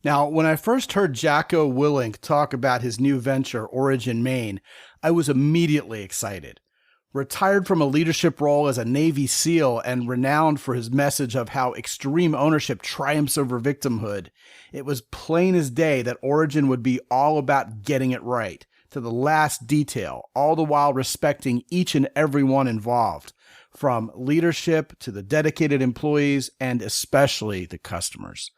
Now, when I first heard Jacko Willink talk about his new venture, Origin Maine, I was immediately excited. Retired from a leadership role as a Navy SEAL and renowned for his message of how extreme ownership triumphs over victimhood, it was plain as day that Origin would be all about getting it right, to the last detail, all the while respecting each and every one involved, from leadership to the dedicated employees and especially the customers.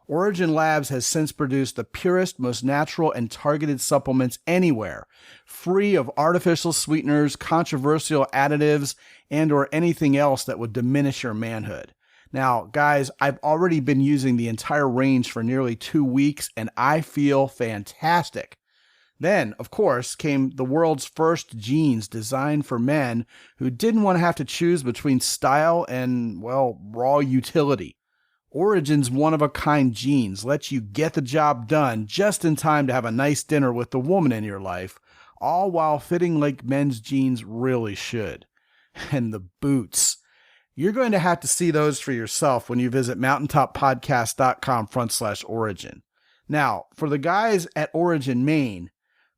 Origin Labs has since produced the purest, most natural, and targeted supplements anywhere, free of artificial sweeteners, controversial additives, and or anything else that would diminish your manhood. Now, guys, I've already been using the entire range for nearly 2 weeks, and I feel fantastic. Then, of course, came the world's first jeans designed for men who didn't want to have to choose between style and, well, raw utility. Origin's one-of-a-kind jeans lets you get the job done just in time to have a nice dinner with the woman in your life, all while fitting like men's jeans really should. And the boots. You're going to have to see those for yourself when you visit mountaintoppodcast.com/origin. Now, for the guys at Origin Maine,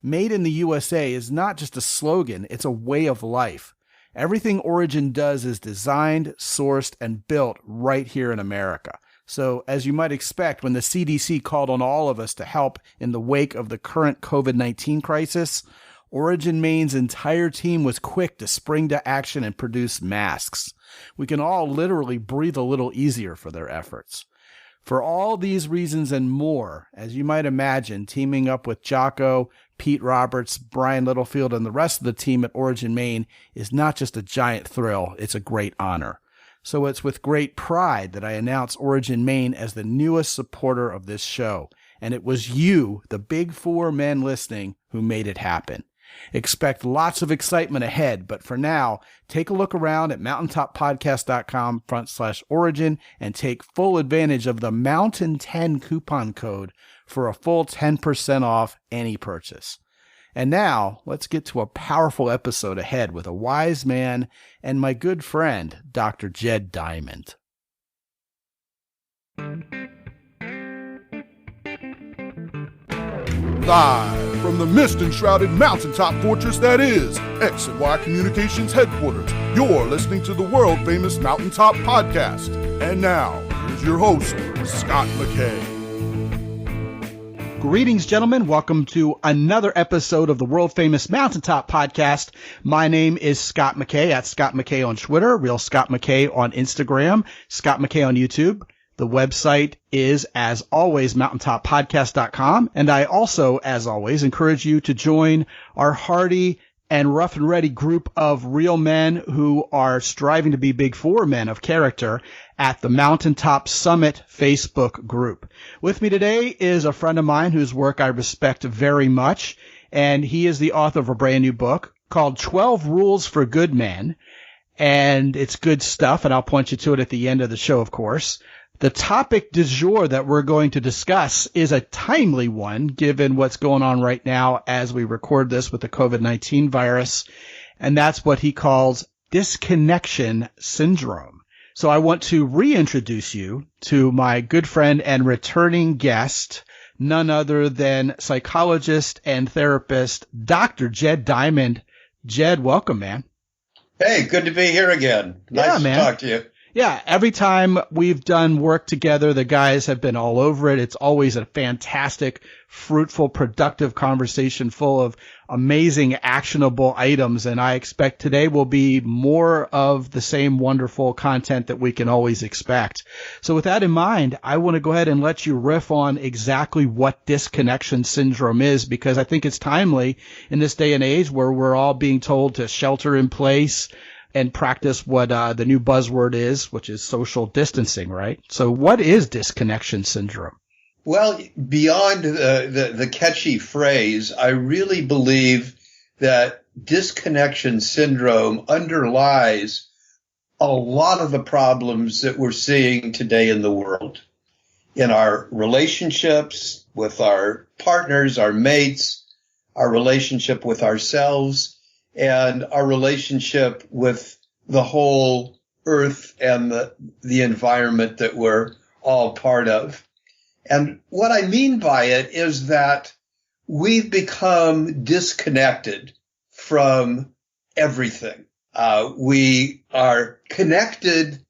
Made in the USA is not just a slogan, it's a way of life. Everything Origin does is designed, sourced, and built right here in America. So, as you might expect, when the CDC called on all of us to help in the wake of the current COVID-19 crisis, Origin Maine's entire team was quick to spring to action and produce masks. We can all literally breathe a little easier for their efforts. For all these reasons and more, as you might imagine, teaming up with Jocko, Pete Roberts, Brian Littlefield, and the rest of the team at Origin Maine is not just a giant thrill, it's a great honor. So it's with great pride that I announce Origin Maine as the newest supporter of this show. And it was you, the big four men listening, who made it happen. Expect lots of excitement ahead, but for now, take a look around at mountaintoppodcast.com/origin and take full advantage of the Mountain 10 coupon code for a full 10% off any purchase. And now, let's get to a powerful episode ahead with a wise man and my good friend, Dr. Jed Diamond. Live from the mist-enshrouded mountaintop fortress that is X and Y Communications headquarters, you're listening to the world-famous Mountaintop Podcast. And now, here's your host, Scot McKay. Greetings, gentlemen. Welcome to another episode of the world-famous Mountaintop Podcast. My name is Scot McKay, at Scot McKay on Twitter, Real Scot McKay on Instagram, Scot McKay on YouTube. The website is, as always, mountaintoppodcast.com. And I also, as always, encourage you to join our hardy and rough and ready group of real men who are striving to be big four men of character at the Mountaintop Summit Facebook group. With me today is a friend of mine whose work I respect very much, and he is the author of a brand new book called 12 Rules for Good Men, and it's good stuff, and I'll point you to it at the end of the show, of course. The topic du jour that we're going to discuss is a timely one, given what's going on right now as we record this with the COVID-19 virus, and that's what he calls Disconnection Syndrome. So I want to reintroduce you to my good friend and returning guest, none other than psychologist and therapist, Dr. Jed Diamond. Jed, welcome, man. Hey, good to be here again. Nice to talk to you. Yeah, every time we've done work together, the guys have been all over it. It's always a fantastic, fruitful, productive conversation full of amazing, actionable items. And I expect today will be more of the same wonderful content that we can always expect. So with that in mind, I want to go ahead and let you riff on exactly what disconnection syndrome is, because I think it's timely in this day and age where we're all being told to shelter in place and practice what the new buzzword is, which is social distancing, right? So what is disconnection syndrome? Well, beyond the catchy phrase, I really believe that disconnection syndrome underlies a lot of the problems that we're seeing today in the world, in our relationships with our partners, our mates, our relationship with ourselves, and our relationship with the whole earth and the environment that we're all part of. And what I mean by it is that we've become disconnected from everything. We are connected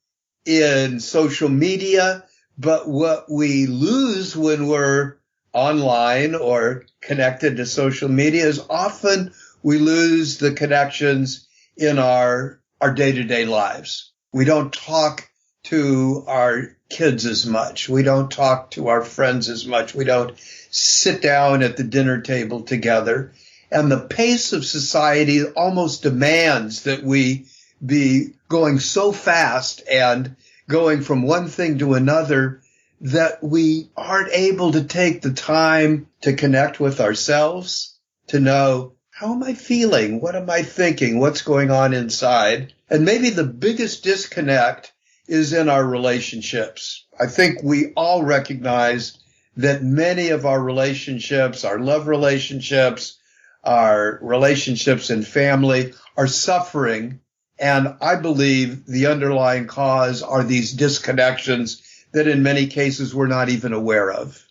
in social media, but what we lose when we're online or connected to social media is often we lose the connections in our day-to-day lives. We don't talk to our kids as much. We don't talk to our friends as much. We don't sit down at the dinner table together. And the pace of society almost demands that we be going so fast and going from one thing to another that we aren't able to take the time to connect with ourselves, to know, how am I feeling? What am I thinking? What's going on inside? And maybe the biggest disconnect is in our relationships. I think we all recognize that many of our relationships, our love relationships, our relationships in family are suffering. And I believe the underlying cause are these disconnections that in many cases we're not even aware of.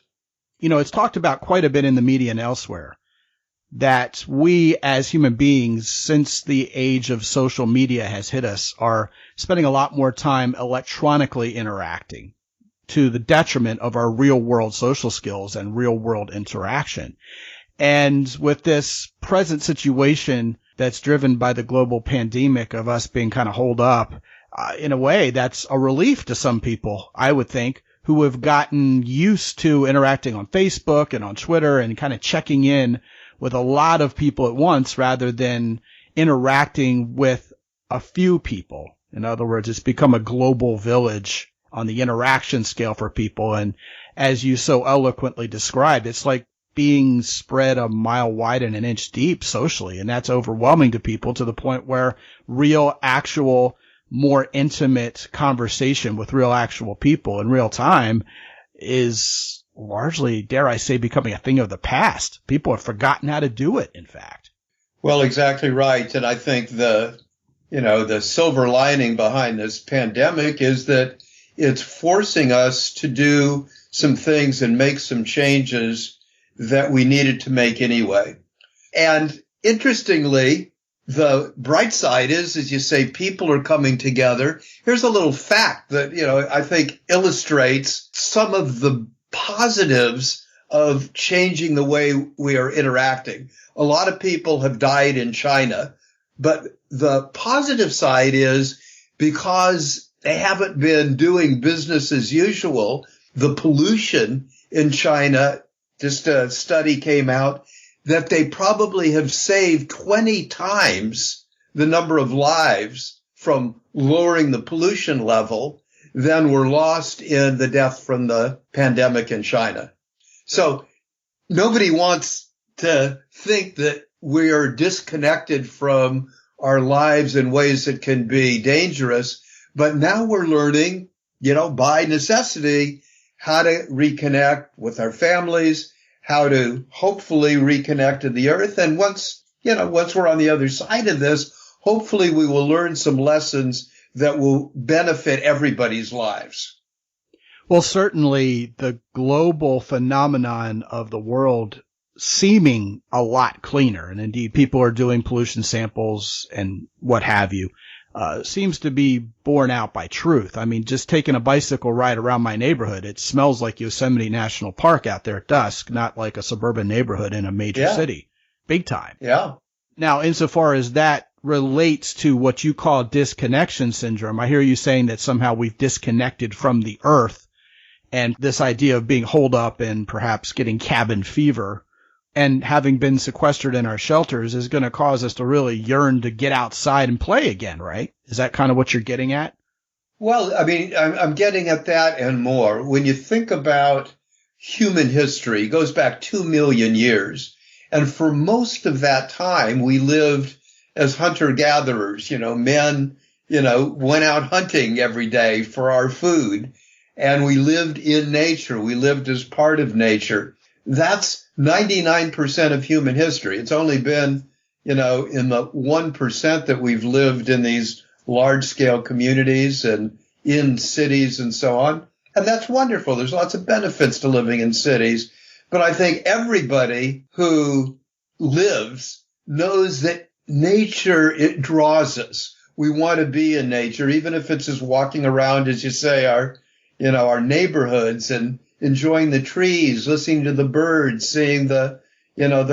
You know, it's talked about quite a bit in the media and elsewhere that we as human beings, since the age of social media has hit us, are spending a lot more time electronically interacting to the detriment of our real world social skills and real world interaction. And with this present situation that's driven by the global pandemic of us being kind of holed up, in a way, that's a relief to some people, I would think, who have gotten used to interacting on Facebook and on Twitter and kind of checking in with a lot of people at once rather than interacting with a few people. In other words, it's become a global village on the interaction scale for people. And as you so eloquently described, it's like being spread a mile wide and an inch deep socially. And that's overwhelming to people to the point where real, actual, more intimate conversation with real, actual people in real time is largely, dare I say, becoming a thing of the past. People have forgotten how to do it, in fact. Well, exactly right. And I think the silver lining behind this pandemic is that it's forcing us to do some things and make some changes that we needed to make anyway. And interestingly, the bright side is, as you say, people are coming together. Here's a little fact that, I think illustrates some of the positives of changing the way we are interacting. A lot of people have died in China, but the positive side is because they haven't been doing business as usual, the pollution in China, just a study came out that they probably have saved 20 times the number of lives from lowering the pollution level than were lost in the death from the pandemic in China. So nobody wants to think that we are disconnected from our lives in ways that can be dangerous. But now we're learning, by necessity, how to reconnect with our families, how to hopefully reconnect to the earth. And once we're on the other side of this, hopefully we will learn some lessons that will benefit everybody's lives. Well, certainly the global phenomenon of the world seeming a lot cleaner, and indeed people are doing pollution samples and what have you, seems to be borne out by truth. I mean, just taking a bicycle ride around my neighborhood, it smells like Yosemite National Park out there at dusk, not like a suburban neighborhood in a major city. Big time. Yeah. Now, insofar as that relates to what you call disconnection syndrome, I hear you saying that somehow we've disconnected from the earth, and this idea of being holed up and perhaps getting cabin fever and having been sequestered in our shelters is going to cause us to really yearn to get outside and play again, right? Is that kind of what you're getting at? Well, I mean, I'm getting at that and more. When you think about human history, it goes back 2 million years. And for most of that time, we lived as hunter-gatherers. Men, went out hunting every day for our food. And we lived in nature. We lived as part of nature. That's 99% of human history. It's only been, in the 1% that we've lived in these large-scale communities and in cities and so on. And that's wonderful. There's lots of benefits to living in cities. But I think everybody who lives knows that nature, it draws us. We want to be in nature, even if it's just walking around, as you say, our neighborhoods and enjoying the trees, listening to the birds, seeing the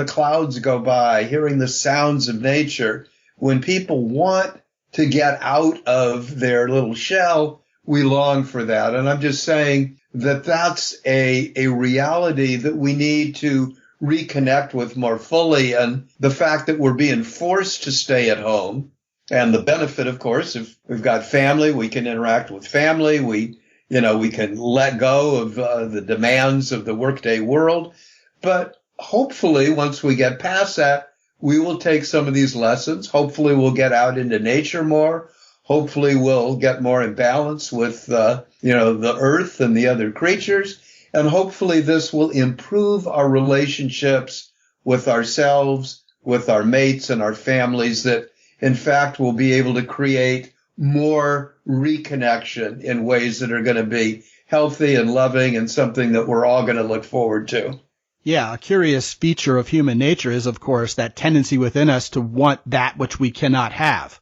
clouds go by, hearing the sounds of nature. When people want to get out of their little shell, we long for that. And I'm just saying that that's a reality that we need to reconnect with more fully. And the fact that we're being forced to stay at home, and the benefit, of course, if we've got family, we can interact with family. We can let go of the demands of the workday world. But hopefully, once we get past that, we will take some of these lessons. Hopefully, we'll get out into nature more. Hopefully, we'll get more in balance with, the earth and the other creatures. And hopefully, this will improve our relationships with ourselves, with our mates and our families, that, in fact, we'll be able to create more reconnection in ways that are going to be healthy and loving and something that we're all going to look forward to. Yeah, a curious feature of human nature is, of course, that tendency within us to want that which we cannot have.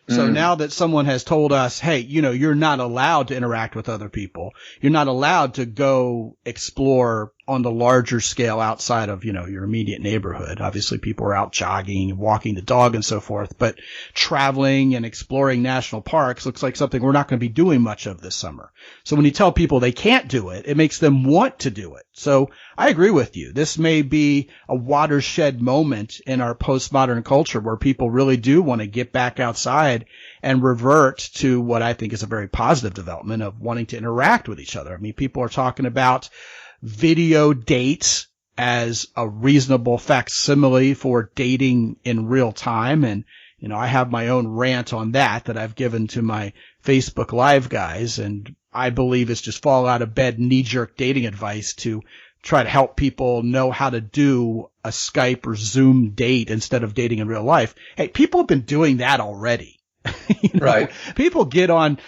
So now that someone has told us, hey, you're not allowed to interact with other people. You're not allowed to go explore on the larger scale outside of, your immediate neighborhood. Obviously, people are out jogging and walking the dog and so forth, but traveling and exploring national parks looks like something we're not going to be doing much of this summer. So when you tell people they can't do it, it makes them want to do it. So I agree with you. This may be a watershed moment in our postmodern culture where people really do want to get back outside and revert to what I think is a very positive development of wanting to interact with each other. I mean, people are talking about video dates as a reasonable facsimile for dating in real time. And, I have my own rant on that I've given to my Facebook Live guys. And I believe it's just fall out of bed knee-jerk dating advice to try to help people know how to do a Skype or Zoom date instead of dating in real life. Hey, people have been doing that already. Right. People get on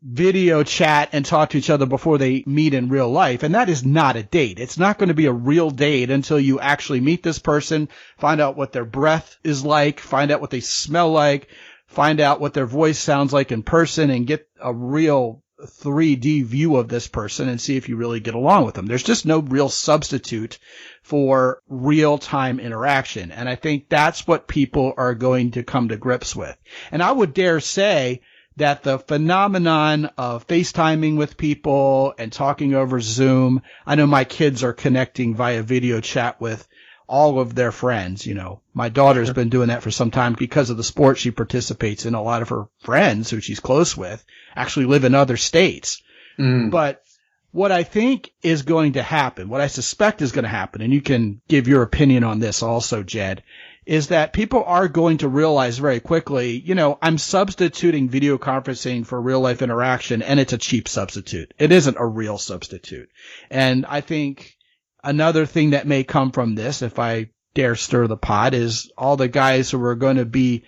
video chat and talk to each other before they meet in real life. And that is not a date. It's not going to be a real date until you actually meet this person, find out what their breath is like, find out what they smell like, find out what their voice sounds like in person, and get a real 3D view of this person and see if you really get along with them. There's just no real substitute for real-time interaction. And I think that's what people are going to come to grips with. And I would dare say that the phenomenon of FaceTiming with people and talking over Zoom, I know my kids are connecting via video chat with all of their friends. My daughter's been doing that for some time because of the sport she participates in. A lot of her friends who she's close with actually live in other states. But what I think is going to happen, what I suspect is going to happen, and you can give your opinion on this also, Jed, is that people are going to realize very quickly, I'm substituting video conferencing for real life interaction, and it's a cheap substitute. It isn't a real substitute. And I think another thing that may come from this, if I dare stir the pot, is all the guys who are going to be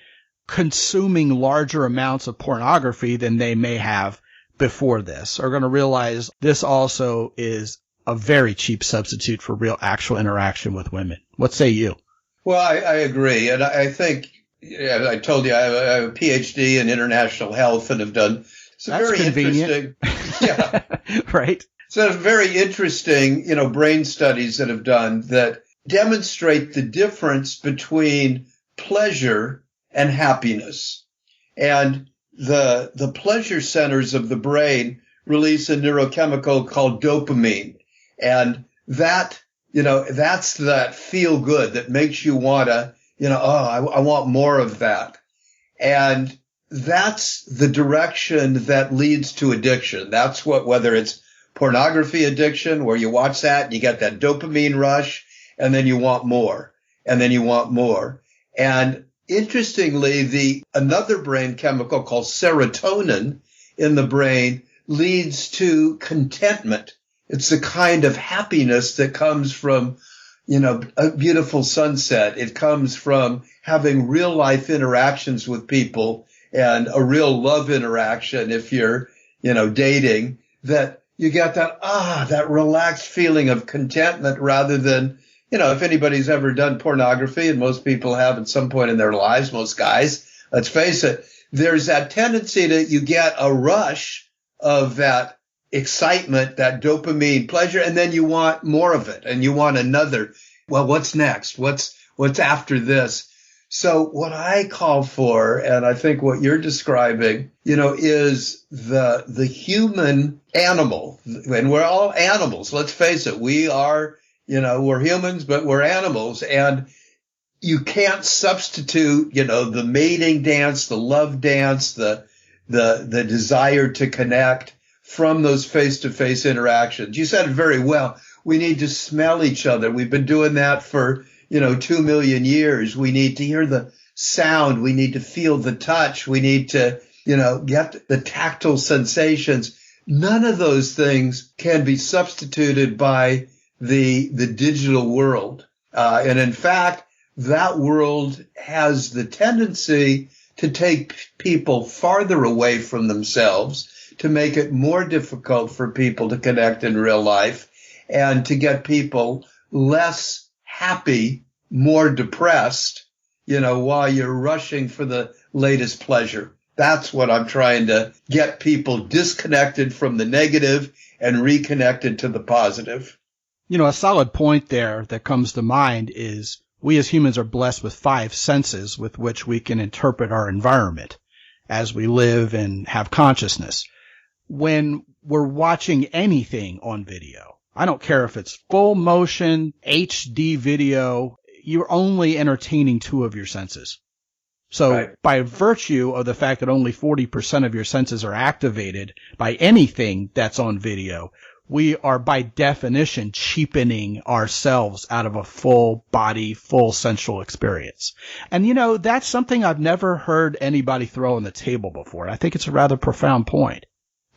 consuming larger amounts of pornography than they may have before this are going to realize this also is a very cheap substitute for real actual interaction with women. What say you? Well, I agree. And I think, I told you, I have a PhD in international health and have done some That's very convenient. interesting, yeah, right. So very interesting, brain studies that have done that demonstrate the difference between pleasure and happiness. And the pleasure centers of the brain release a neurochemical called dopamine. And that, that's that feel good that makes you want to, I want more of that. And that's the direction that leads to addiction. That's whether it's pornography addiction, where you watch that and you get that dopamine rush, and then you want more, and then you want more. And interestingly, another brain chemical called serotonin in the brain leads to contentment. It's the kind of happiness that comes from, a beautiful sunset. It comes from having real life interactions with people and a real love interaction if you're, dating, that you get that relaxed feeling of contentment rather than, if anybody's ever done pornography, and most people have at some point in their lives, most guys, let's face it, there's that tendency that you get a rush of that excitement, that dopamine pleasure, and then you want more of it and you want another. Well, what's next? What's after this? So what I call for, and I think what you're describing, is the human animal. And we're all animals. Let's face it. We are, we're humans, but we're animals. And you can't substitute, the mating dance, the love dance, the desire to connect from those face-to-face interactions. You said it very well. We need to smell each other. We've been doing that for 2 million years. We need to hear the sound. We need to feel the touch. We need to, get the tactile sensations. None of those things can be substituted by the digital world. And in fact, that world has the tendency to take people farther away from themselves, to make it more difficult for people to connect in real life, and to get people less happy, more depressed, while you're rushing for the latest pleasure. That's what I'm trying to get people disconnected from the negative and reconnected to the positive. A solid point there that comes to mind is we as humans are blessed with 5 senses with which we can interpret our environment as we live and have consciousness. When we're watching anything on video, I don't care if it's full motion, HD video, you're only entertaining 2 of your senses. So right. By virtue of the fact that only 40% of your senses are activated by anything that's on video, we are by definition cheapening ourselves out of a full body, full sensual experience. And that's something I've never heard anybody throw on the table before. I think it's a rather profound point.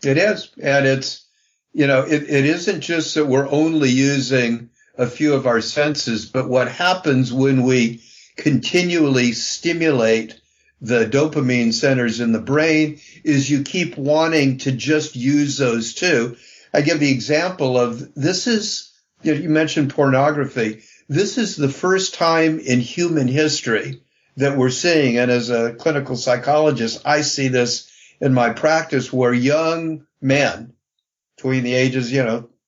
It is. And it's, it isn't just that we're only using a few of our senses, but what happens when we continually stimulate the dopamine centers in the brain is you keep wanting to just use those too. I give the example of this is, you mentioned pornography. This is the first time in human history that we're seeing, and as a clinical psychologist, I see this in my practice, where young men between the ages,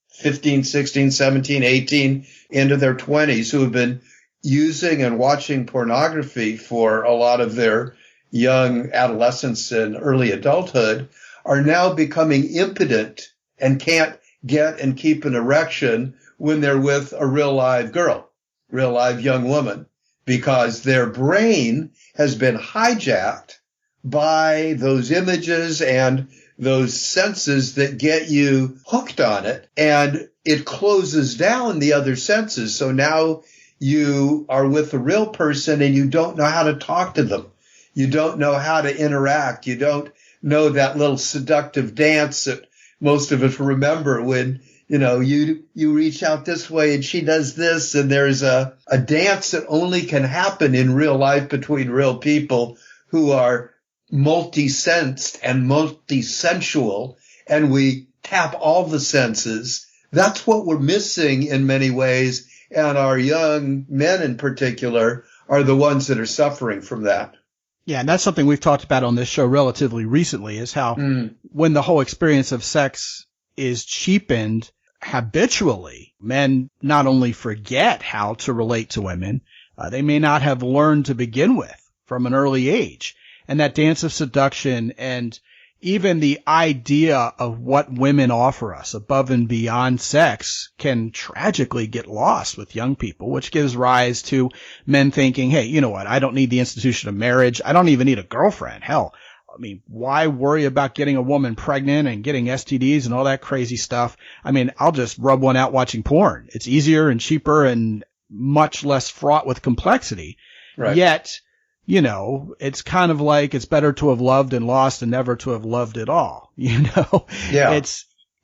15, 16, 17, 18, into their 20s, who have been using and watching pornography for a lot of their young adolescence and early adulthood, are now becoming impotent and can't get and keep an erection when they're with a real live girl, real live young woman, because their brain has been hijacked by those images and those senses that get you hooked on it, and it closes down the other senses. So now you are with a real person and you don't know how to talk to them. You don't know how to interact. You don't know that little seductive dance that most of us remember when, you reach out this way and she does this, and there's a dance that only can happen in real life between real people who are multi-sensed and multi-sensual, and we tap all the senses. That's what we're missing in many ways, and our young men in particular are the ones that are suffering from that. Yeah, and that's something we've talked about on this show relatively recently, is how when the whole experience of sex is cheapened habitually, men not only forget how to relate to women, they may not have learned to begin with from an early age. And that dance of seduction and even the idea of what women offer us above and beyond sex can tragically get lost with young people, which gives rise to men thinking, hey, you know what? I don't need the institution of marriage. I don't even need a girlfriend. Hell, I mean, why worry about getting a woman pregnant and getting STDs and all that crazy stuff? I mean, I'll just rub one out watching porn. It's easier and cheaper and much less fraught with complexity. Right. Yet, it's kind of like it's better to have loved and lost than never to have loved at all. Yeah.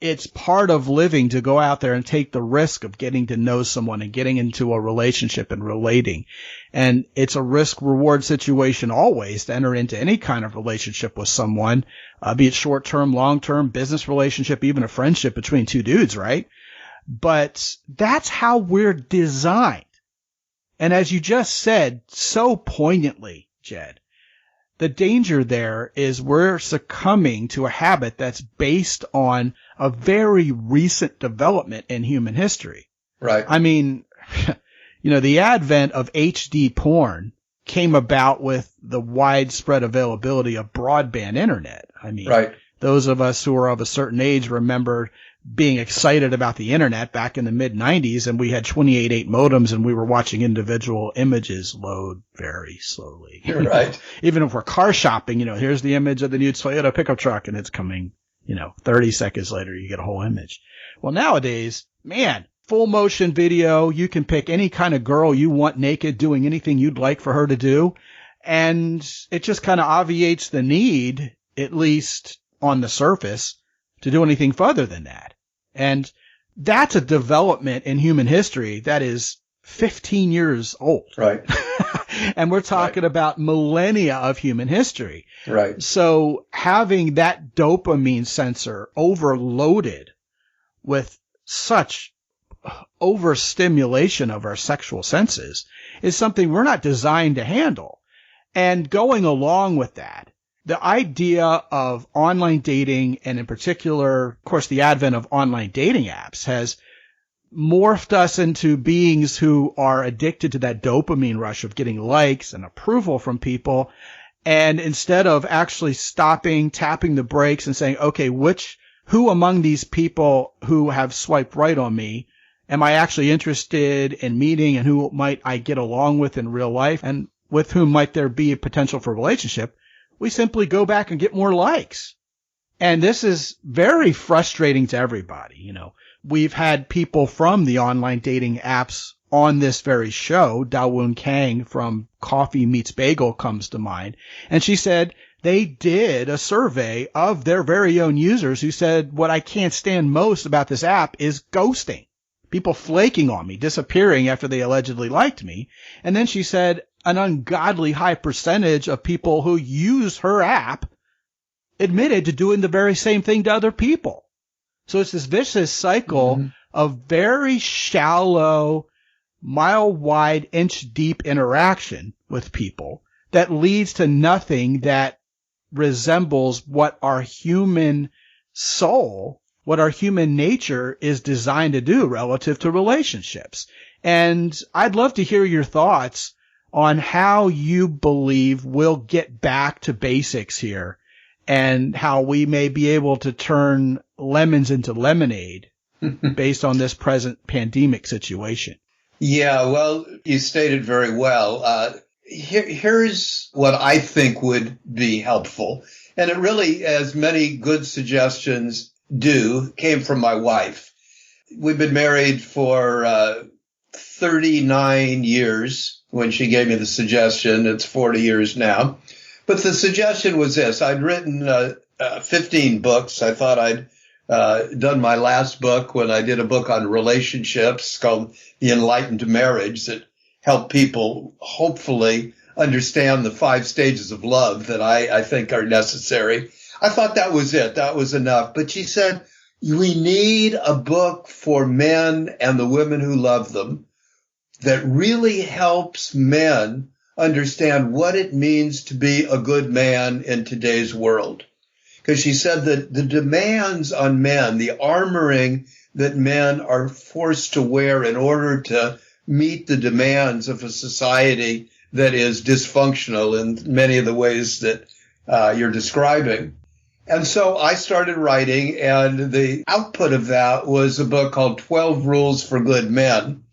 it's part of living to go out there and take the risk of getting to know someone and getting into a relationship and relating. And it's a risk-reward situation always to enter into any kind of relationship with someone, be it short-term, long-term, business relationship, even a friendship between two dudes, right? But that's how we're designed. And as you just said so poignantly, Jed, the danger there is we're succumbing to a habit that's based on a very recent development in human history. Right. I mean, the advent of HD porn came about with the widespread availability of broadband internet. I mean, right. Those of us who are of a certain age remember being excited about the internet back in the mid-90s, and we had 28.8 modems, and we were watching individual images load very slowly. You're right. Even if we're car shopping, here's the image of the new Toyota pickup truck, and it's coming, 30 seconds later, you get a whole image. Well, nowadays, man, full motion video, you can pick any kind of girl you want naked, doing anything you'd like for her to do, and it just kind of obviates the need, at least on the surface, to do anything further than that. And that's a development in human history that is 15 years old. Right. And we're talking about millennia of human history. Right. So having that dopamine sensor overloaded with such overstimulation of our sexual senses is something we're not designed to handle. And going along with that, the idea of online dating, and in particular, of course, the advent of online dating apps, has morphed us into beings who are addicted to that dopamine rush of getting likes and approval from people. And instead of actually stopping, tapping the brakes and saying, okay, who among these people who have swiped right on me am I actually interested in meeting, and who might I get along with in real life, and with whom might there be a potential for a relationship? We simply go back and get more likes. And this is very frustrating to everybody. We've had people from the online dating apps on this very show. Dawoon Kang from Coffee Meets Bagel comes to mind. And she said they did a survey of their very own users who said, what I can't stand most about this app is ghosting. People flaking on me, disappearing after they allegedly liked me. And then she said an ungodly high percentage of people who use her app admitted to doing the very same thing to other people. So it's this vicious cycle of very shallow, mile-wide, inch-deep interaction with people that leads to nothing that resembles what our human soul, what our human nature is designed to do relative to relationships. And I'd love to hear your thoughts on how you believe we'll get back to basics here, and how we may be able to turn lemons into lemonade based on this present pandemic situation. Yeah, well, you stated very well. Here's what I think would be helpful. And it really, as many good suggestions do, came from my wife. We've been married for 39 years when she gave me the suggestion. It's 40 years now. But the suggestion was this. I'd written 15 books. I thought I'd done my last book when I did a book on relationships called The Enlightened Marriage that helped people hopefully understand the 5 stages of love that I think are necessary. I thought that was it. That was enough. But she said, we need a book for men and the women who love them that really helps men understand what it means to be a good man in today's world. Because she said that the demands on men, the armoring that men are forced to wear in order to meet the demands of a society that is dysfunctional in many of the ways that you're describing. And so I started writing, and the output of that was a book called 12 Rules for Good Men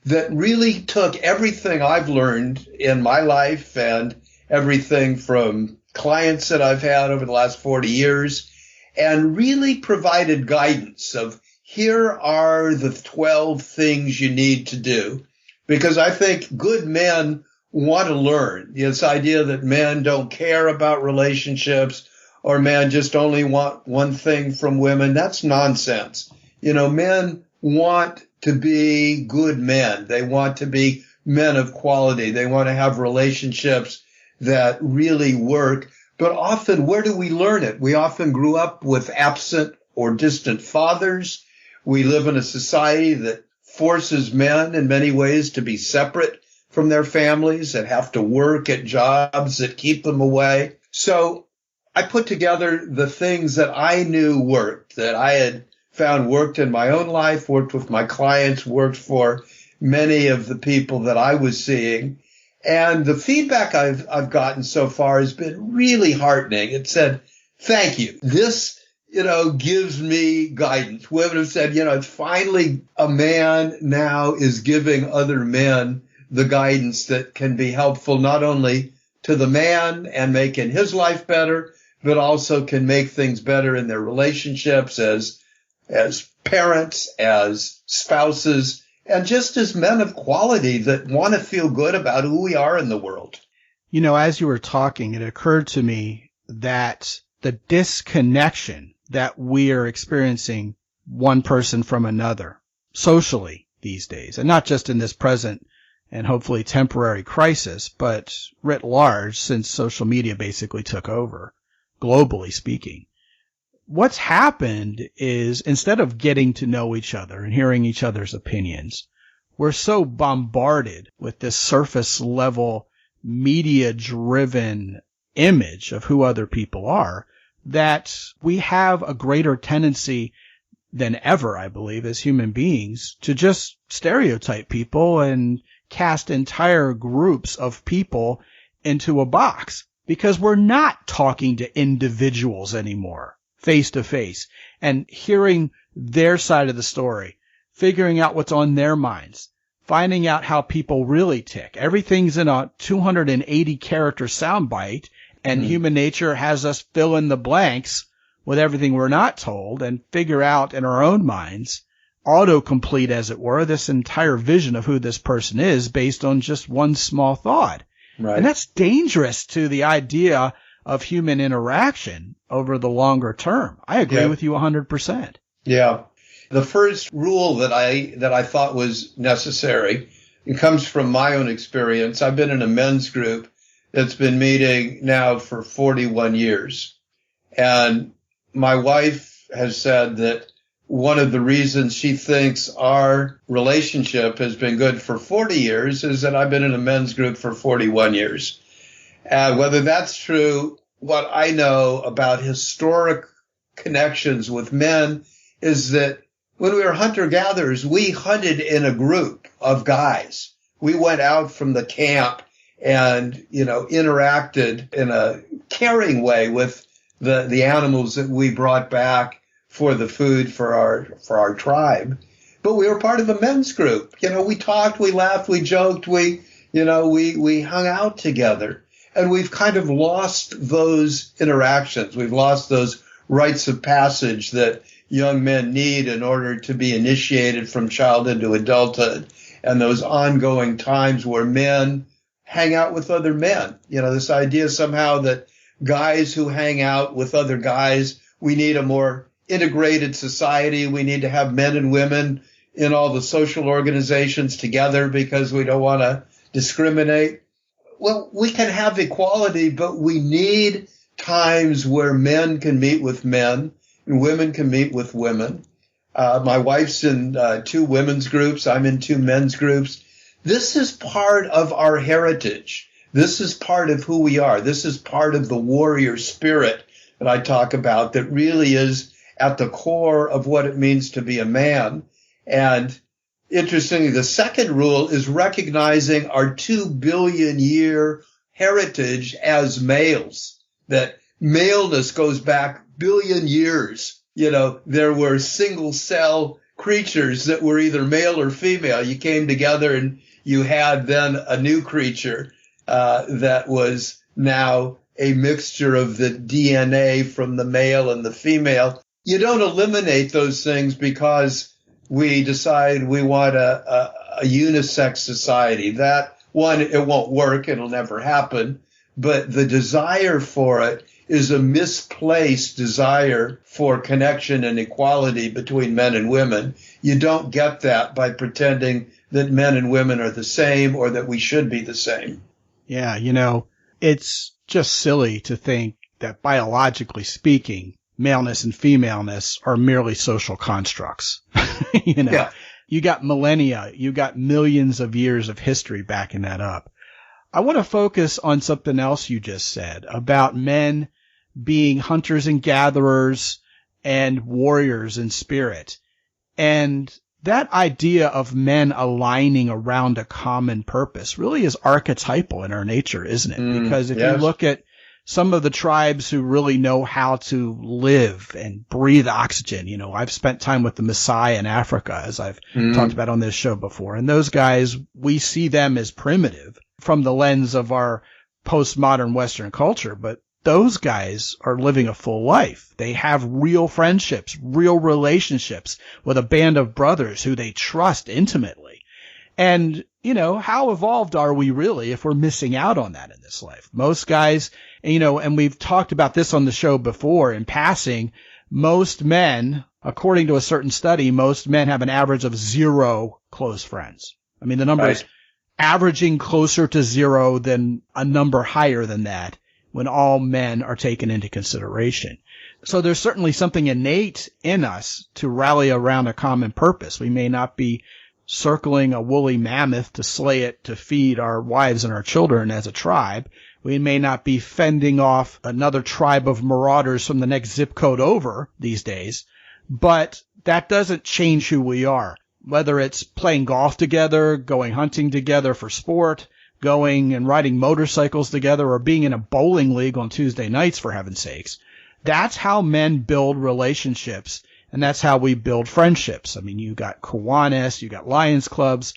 that really took everything I've learned in my life and everything from clients that I've had over the last 40 years and really provided guidance of here are the 12 things you need to do. Because I think good men want to learn this idea that men don't care about relationships or men just only want one thing from women. That's nonsense. Men want to be good men. They want to be men of quality. They want to have relationships that really work. But often, where do we learn it? We often grew up with absent or distant fathers. We live in a society that forces men in many ways to be separate from their families and have to work at jobs that keep them away. So I put together the things that I knew worked, that I had found worked in my own life, worked with my clients, worked for many of the people that I was seeing. And the feedback I've gotten so far has been really heartening. It said, thank you. This, gives me guidance. Women have said, finally a man now is giving other men the guidance that can be helpful not only to the man and making his life better, but also can make things better in their relationships as parents, as spouses, and just as men of quality that want to feel good about who we are in the world. As you were talking, it occurred to me that the disconnection that we are experiencing one person from another socially these days, and not just in this present and hopefully temporary crisis, but writ large since social media basically took over, globally speaking. What's happened is instead of getting to know each other and hearing each other's opinions, we're so bombarded with this surface level media driven image of who other people are that we have a greater tendency than ever, I believe, as human beings to just stereotype people and cast entire groups of people into a box because we're not talking to individuals anymore, face to face, and hearing their side of the story, figuring out what's on their minds, finding out how people really tick. Everything's in a 280 character soundbite, and human nature has us fill in the blanks with everything we're not told and figure out in our own minds, autocomplete as it were, this entire vision of who this person is based on just one small thought. Right. And that's dangerous to the idea of human interaction over the longer term. I agree with you 100%. Yeah. The first rule that I thought was necessary, it comes from my own experience. I've been in a men's group that's been meeting now for 41 years. And my wife has said that one of the reasons she thinks our relationship has been good for 40 years is that I've been in a men's group for 41 years. Whether that's true, what I know about historic connections with men is that when we were hunter-gatherers, we hunted in a group of guys. We went out from the camp and, interacted in a caring way with the animals that we brought back for the food for our tribe. But we were part of a men's group. We talked, we laughed, we joked, we hung out together. And we've kind of lost those interactions. We've lost those rites of passage that young men need in order to be initiated from childhood to adulthood, and those ongoing times where men hang out with other men. This idea somehow that guys who hang out with other guys, we need a more integrated society. We need to have men and women in all the social organizations together because we don't want to discriminate. Well, we can have equality, but we need times where men can meet with men and women can meet with women. My wife's in 2 women's groups. I'm in 2 men's groups. This is part of our heritage. This is part of who we are. This is part of the warrior spirit that I talk about that really is at the core of what it means to be a man. And interestingly, the second rule is recognizing our 2 billion year heritage as males, that maleness goes back billion years. There were single cell creatures that were either male or female. You came together and you had then a new creature that was now a mixture of the DNA from the male and the female. You don't eliminate those things because we decide we want a unisex society. That one, it won't work. It'll never happen. But the desire for it is a misplaced desire for connection and equality between men and women. You don't get that by pretending that men and women are the same or that we should be the same. Yeah, it's just silly to think that biologically speaking, maleness and femaleness are merely social constructs. Yeah. You got millennia, you got millions of years of history backing that up. I want to focus on something else you just said about men being hunters and gatherers and warriors in spirit. And that idea of men aligning around a common purpose really is archetypal in our nature, isn't it? Because if you look at some of the tribes who really know how to live and breathe oxygen, I've spent time with the Maasai in Africa, as I've talked about on this show before. And those guys, we see them as primitive from the lens of our postmodern Western culture, but those guys are living a full life. They have real friendships, real relationships with a band of brothers who they trust intimately. And, how evolved are we really if we're missing out on that in this life? Most guys, and we've talked about this on the show before in passing, most men, according to a certain study, most men have an average of 0 close friends. I mean, the number is averaging closer to 0 than a number higher than that when all men are taken into consideration. So there's certainly something innate in us to rally around a common purpose. We may not be circling a woolly mammoth to slay it to feed our wives and our children as a tribe. We may not be fending off another tribe of marauders from the next zip code over these days, but that doesn't change who we are. Whether it's playing golf together, going hunting together for sport, going and riding motorcycles together, or being in a bowling league on Tuesday nights, for heaven's sakes. That's how men build relationships, and that's how we build friendships. I mean, you got Kiwanis, you got Lions clubs,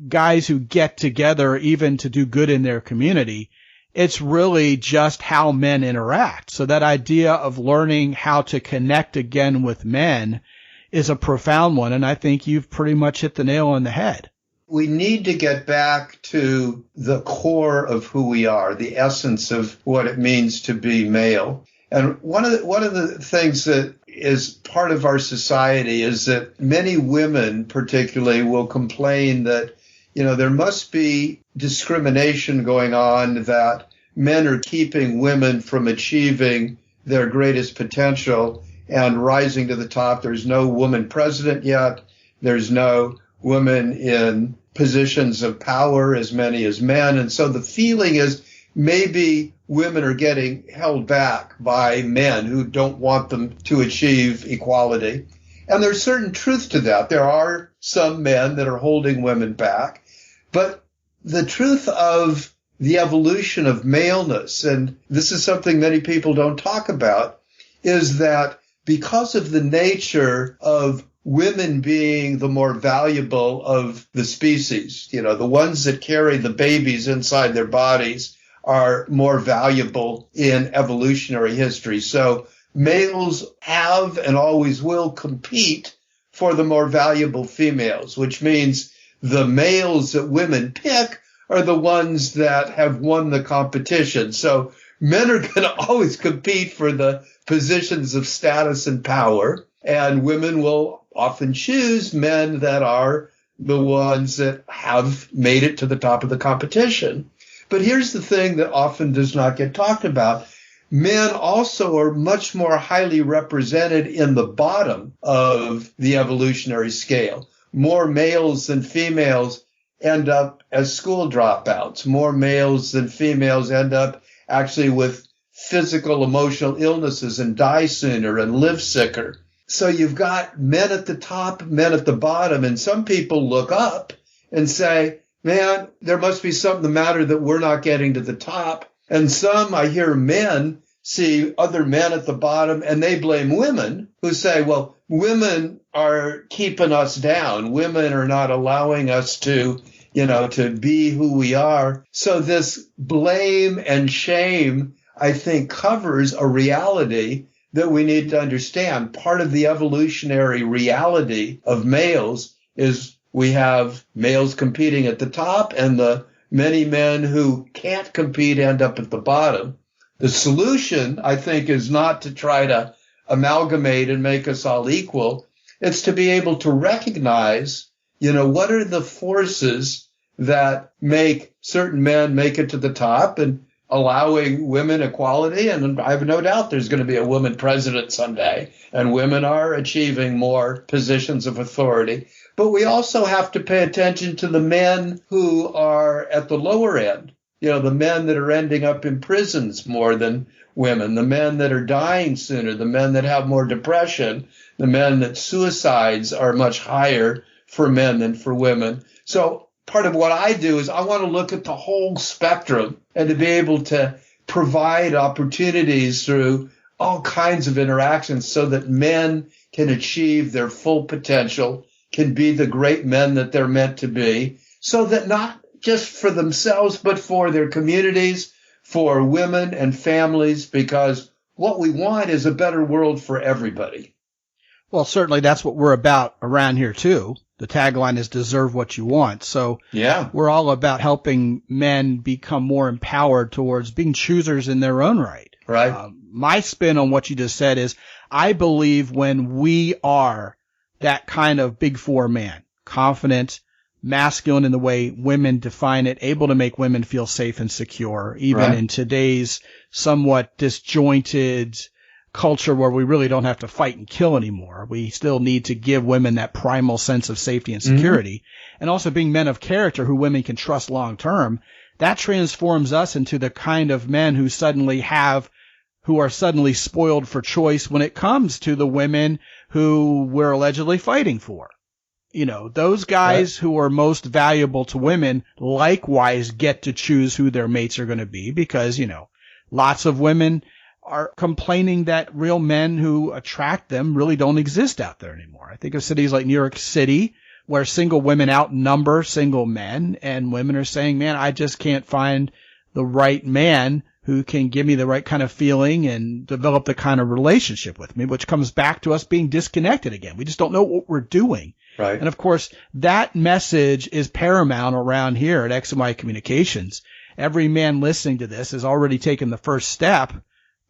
guys who get together even to do good in their community. It's really just how men interact. So that idea of learning how to connect again with men is a profound one, and I think you've pretty much hit the nail on the head. We need to get back to the core of who we are, the essence of what it means to be male. And one of the things that is part of our society is that many women particularly will complain that, there must be discrimination going on, that men are keeping women from achieving their greatest potential and rising to the top. There's no woman president yet. There's no women in positions of power as many as men. And so the feeling is maybe women are getting held back by men who don't want them to achieve equality. And there's certain truth to that. There are some men that are holding women back. But the truth of the evolution of maleness, and this is something many people don't talk about, is that because of the nature of women being the more valuable of the species, the ones that carry the babies inside their bodies are more valuable in evolutionary history. So males have and always will compete for the more valuable females, which means the males that women pick are the ones that have won the competition. So men are going to always compete for the positions of status and power, and women will often choose men that are the ones that have made it to the top of the competition. But here's the thing that often does not get talked about. Men also are much more highly represented in the bottom of the evolutionary scale. More males than females end up as school dropouts. More males than females end up actually with physical, emotional illnesses and die sooner and live sicker. So you've got men at the top, men at the bottom, and some people look up and say, man, there must be something the matter that we're not getting to the top. And some, I hear men see other men at the bottom and they blame women who say, well, women are keeping us down. Women are not allowing us to be who we are. So this blame and shame, I think, covers a reality that we need to understand. Part of the evolutionary reality of males is we have males competing at the top, and the many men who can't compete end up at the bottom. The solution, I think, is not to try to amalgamate and make us all equal. It's to be able to recognize, what are the forces that make certain men make it to the top and allowing women equality. And I have no doubt there's going to be a woman president someday, and women are achieving more positions of authority. But we also have to pay attention to the men who are at the lower end, the men that are ending up in prisons more than women, the men that are dying sooner, the men that have more depression, the men that suicides are much higher for men than for women. So part of what I do is I want to look at the whole spectrum and to be able to provide opportunities through all kinds of interactions so that men can achieve their full potential, can be the great men that they're meant to be, so that not just for themselves, but for their communities, for women and families, because what we want is a better world for everybody. Well, certainly that's what we're about around here, too. The tagline is deserve what you want. So yeah, we're all about helping men become more empowered towards being choosers in their own right. Right. My spin on what you just said is I believe when we are that kind of big four man, confident, masculine in the way women define it, able to make women feel safe and secure, even in today's somewhat disjointed culture where we really don't have to fight and kill anymore. We still need to give women that primal sense of safety and security. And also being men of character who women can trust long term, that transforms us into the kind of men who are suddenly spoiled for choice when it comes to the women who we're allegedly fighting for. Those guys who are most valuable to women likewise get to choose who their mates are going to be because, lots of women are complaining that real men who attract them really don't exist out there anymore. I think of cities like New York City where single women outnumber single men, and women are saying, man, I just can't find the right man who can give me the right kind of feeling and develop the kind of relationship with me, which comes back to us being disconnected again. We just don't know what we're doing. Right. And of course, that message is paramount around here at X&Y Communications. Every man listening to this has already taken the first step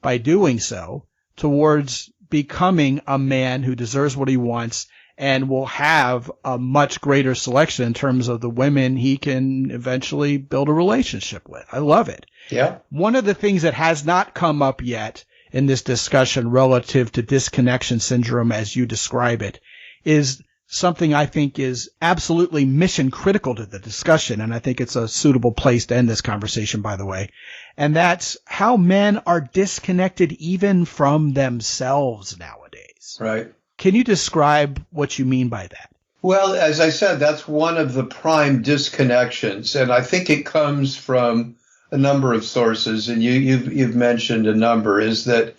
by doing so towards becoming a man who deserves what he wants and will have a much greater selection in terms of the women he can eventually build a relationship with. I love it. Yeah. One of the things that has not come up yet in this discussion relative to disconnection syndrome, as you describe it, is something I think is absolutely mission critical to the discussion, and I think it's a suitable place to end this conversation, by the way, and that's how men are disconnected even from themselves nowadays. Right. Can you describe what you mean by that? Well, as I said, that's one of the prime disconnections, and I think it comes from a number of sources, and you've mentioned a number, is that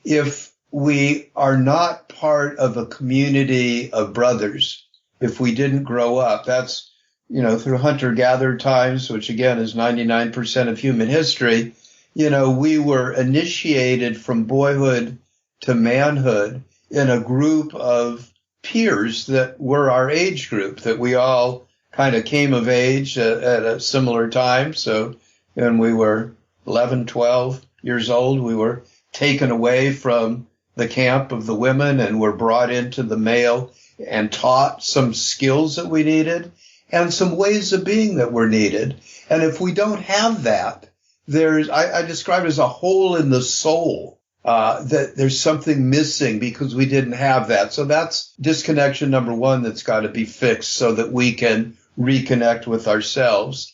if we are not part of a community of brothers, if we didn't grow up, that's, through hunter-gatherer times, which again is 99% of human history, we were initiated from boyhood to manhood in a group of peers that were our age group, that we all kind of came of age at a similar time. So when we were 11, 12 years old, we were taken away from the camp of the women and were brought into the male and taught some skills that we needed and some ways of being that were needed. And if we don't have that, I describe it as a hole in the soul, that there's something missing because we didn't have that. So that's disconnection number one that's got to be fixed so that we can reconnect with ourselves.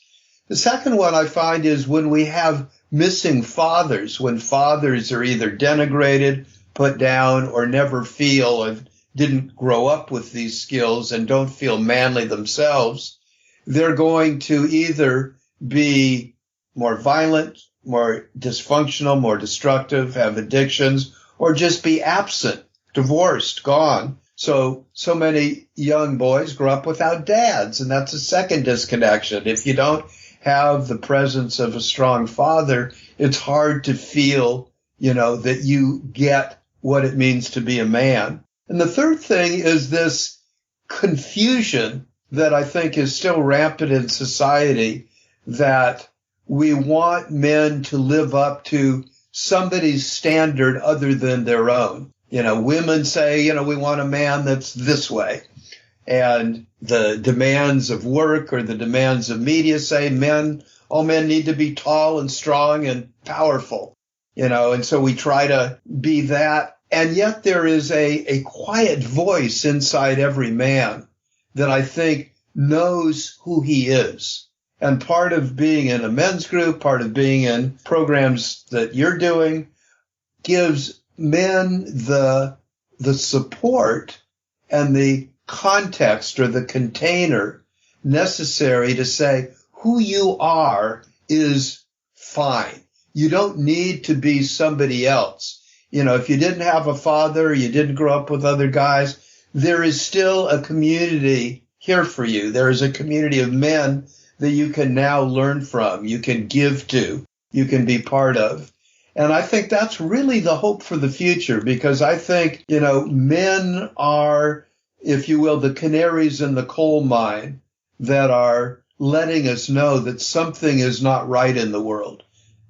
The second one I find is when we have missing fathers, when fathers are either denigrated, put down, or never feel and didn't grow up with these skills and don't feel manly themselves, they're going to either be more violent, more dysfunctional, more destructive, have addictions, or just be absent, divorced, gone. So many young boys grow up without dads, and that's a second disconnection. If you don't have the presence of a strong father, it's hard to feel, that you get what it means to be a man. And the third thing is this confusion that I think is still rampant in society, that we want men to live up to somebody's standard other than their own. Women say, we want a man that's this way. And the demands of work or the demands of media say all men need to be tall and strong and powerful, and so we try to be that. And yet there is a quiet voice inside every man that I think knows who he is. And part of being in a men's group, part of being in programs that you're doing, gives men the support and the context or the container necessary to say who you are is fine. You don't need to be somebody else. If you didn't have a father, you didn't grow up with other guys, there is still a community here for you. There is a community of men that you can now learn from, you can give to, you can be part of. And I think that's really the hope for the future, because I think, men are, if you will, the canaries in the coal mine that are letting us know that something is not right in the world.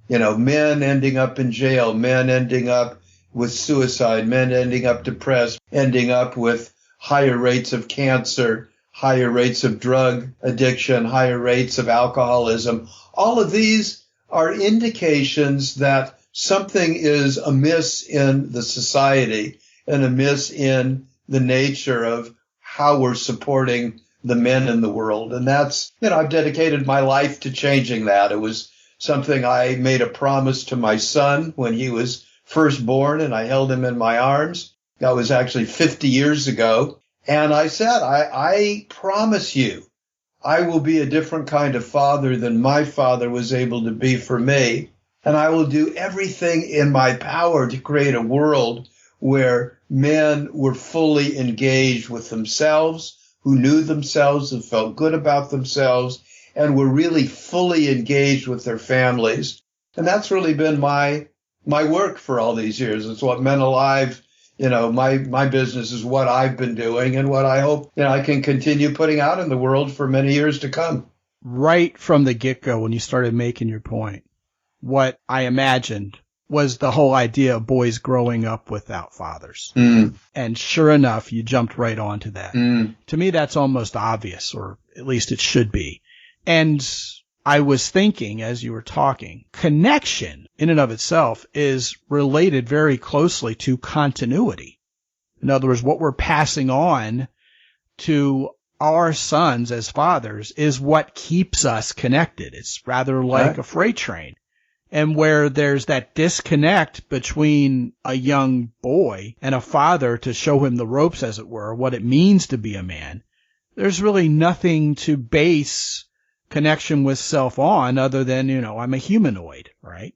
Men ending up in jail, men ending up with suicide, men ending up depressed, ending up with higher rates of cancer, higher rates of drug addiction, higher rates of alcoholism. All of these are indications that something is amiss in the society and amiss in the nature of how we're supporting the men in the world. And that's, I've dedicated my life to changing that. It was something I made a promise to my son when he was first born, and I held him in my arms. That was actually 50 years ago. And I said, I promise you, I will be a different kind of father than my father was able to be for me. And I will do everything in my power to create a world where men were fully engaged with themselves, who knew themselves and felt good about themselves, and were really fully engaged with their families. And that's really been my work for all these years. It's what Men Alive, my business is what I've been doing and what I hope, I can continue putting out in the world for many years to come. Right from the get-go, when you started making your point, what I imagined was the whole idea of boys growing up without fathers. And sure enough, you jumped right onto that. To me, that's almost obvious, or at least it should be. And I was thinking as you were talking, connection in and of itself is related very closely to continuity. In other words, what we're passing on to our sons as fathers is what keeps us connected. It's rather like a freight train. And where there's that disconnect between a young boy and a father to show him the ropes, as it were, what it means to be a man, there's really nothing to base connection with self on other than, I'm a humanoid, right?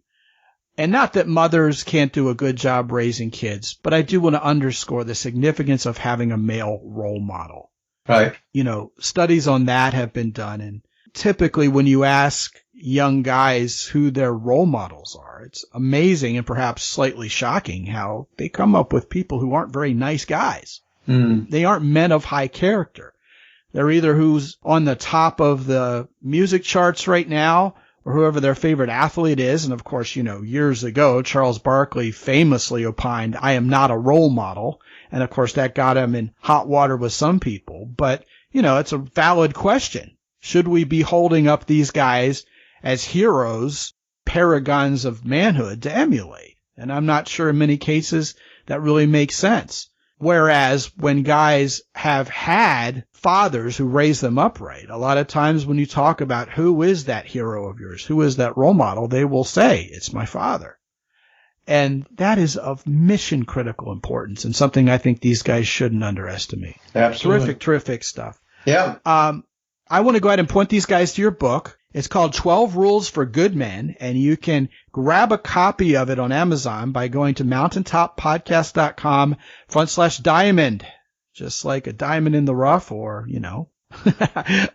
And not that mothers can't do a good job raising kids, but I do want to underscore the significance of having a male role model. Right. Studies on that have been done, and typically when you ask young guys who their role models are, it's amazing and perhaps slightly shocking how they come up with people who aren't very nice guys. They aren't men of high character. They're either who's on the top of the music charts right now or whoever their favorite athlete is. And of course, years ago, Charles Barkley famously opined, I am not a role model. And of course, that got him in hot water with some people. But, it's a valid question. Should we be holding up these guys as heroes, paragons of manhood to emulate? And I'm not sure in many cases that really makes sense. Whereas when guys have had fathers who raise them upright, a lot of times when you talk about who is that hero of yours, who is that role model, they will say, it's my father. And that is of mission critical importance and something I think these guys shouldn't underestimate. Absolutely. Terrific stuff. Yeah. I want to go ahead and point these guys to your book. It's called 12 Rules for Good Men, and you can grab a copy of it on Amazon by going to mountaintoppodcast.com/diamond, just like a diamond in the rough or,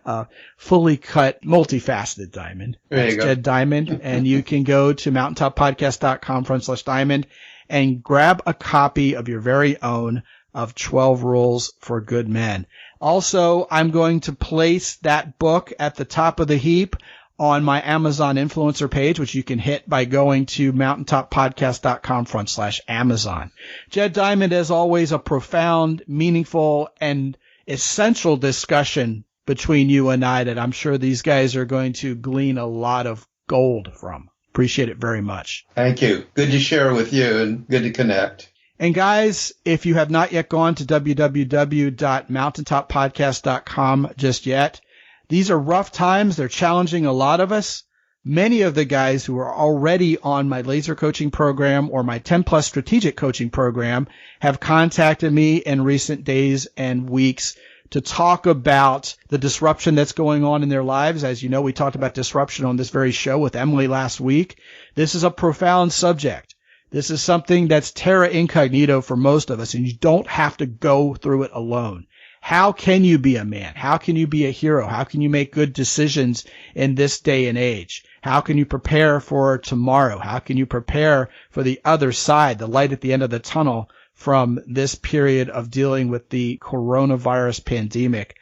a fully cut, multifaceted diamond. There you go. Jed Diamond, and you can go to mountaintoppodcast.com/diamond and grab a copy of your very own of 12 Rules for Good Men. Also, I'm going to place that book at the top of the heap on my Amazon influencer page, which you can hit by going to mountaintoppodcast.com/Amazon. Jed Diamond, as always, a profound, meaningful, and essential discussion between you and I that I'm sure these guys are going to glean a lot of gold from. Appreciate it very much. Thank you. Good to share with you and good to connect. And guys, if you have not yet gone to www.mountaintoppodcast.com just yet, these are rough times. They're challenging a lot of us. Many of the guys who are already on my laser coaching program or my 10+ strategic coaching program have contacted me in recent days and weeks to talk about the disruption that's going on in their lives. As you know, we talked about disruption on this very show with Emily last week. This is a profound subject. This is something that's terra incognito for most of us, and you don't have to go through it alone. How can you be a man? How can you be a hero? How can you make good decisions in this day and age? How can you prepare for tomorrow? How can you prepare for the other side, the light at the end of the tunnel from this period of dealing with the coronavirus pandemic?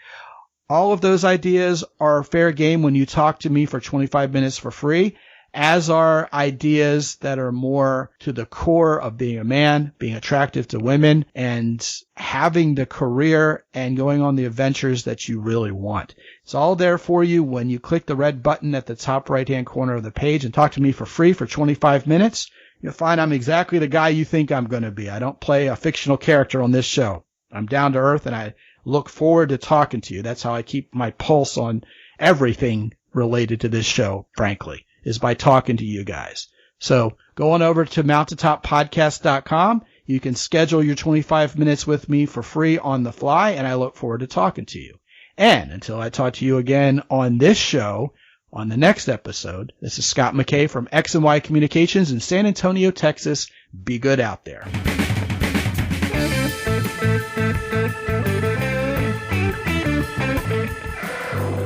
All of those ideas are fair game when you talk to me for 25 minutes for free, as are ideas that are more to the core of being a man, being attractive to women, and having the career and going on the adventures that you really want. It's all there for you when you click the red button at the top right-hand corner of the page and talk to me for free for 25 minutes. You'll find I'm exactly the guy you think I'm going to be. I don't play a fictional character on this show. I'm down to earth, and I look forward to talking to you. That's how I keep my pulse on everything related to this show, frankly, is by talking to you guys. So go on over to mountaintoppodcast.com. You can schedule your 25 minutes with me for free on the fly, and I look forward to talking to you. And until I talk to you again on this show, on the next episode, this is Scott McKay from X&Y Communications in San Antonio, Texas. Be good out there.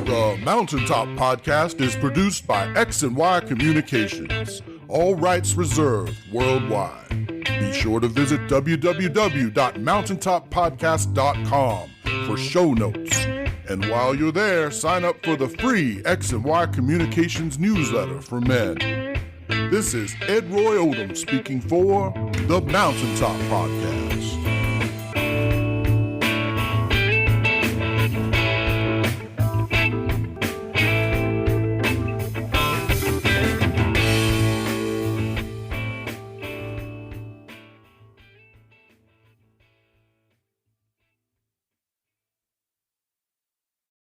The Mountaintop Podcast is produced by X&Y Communications. All rights reserved worldwide. Be sure to visit www.mountaintoppodcast.com for show notes. And while you're there, sign up for the free X&Y Communications newsletter for men. This is Ed Roy Odom speaking for the Mountaintop Podcast.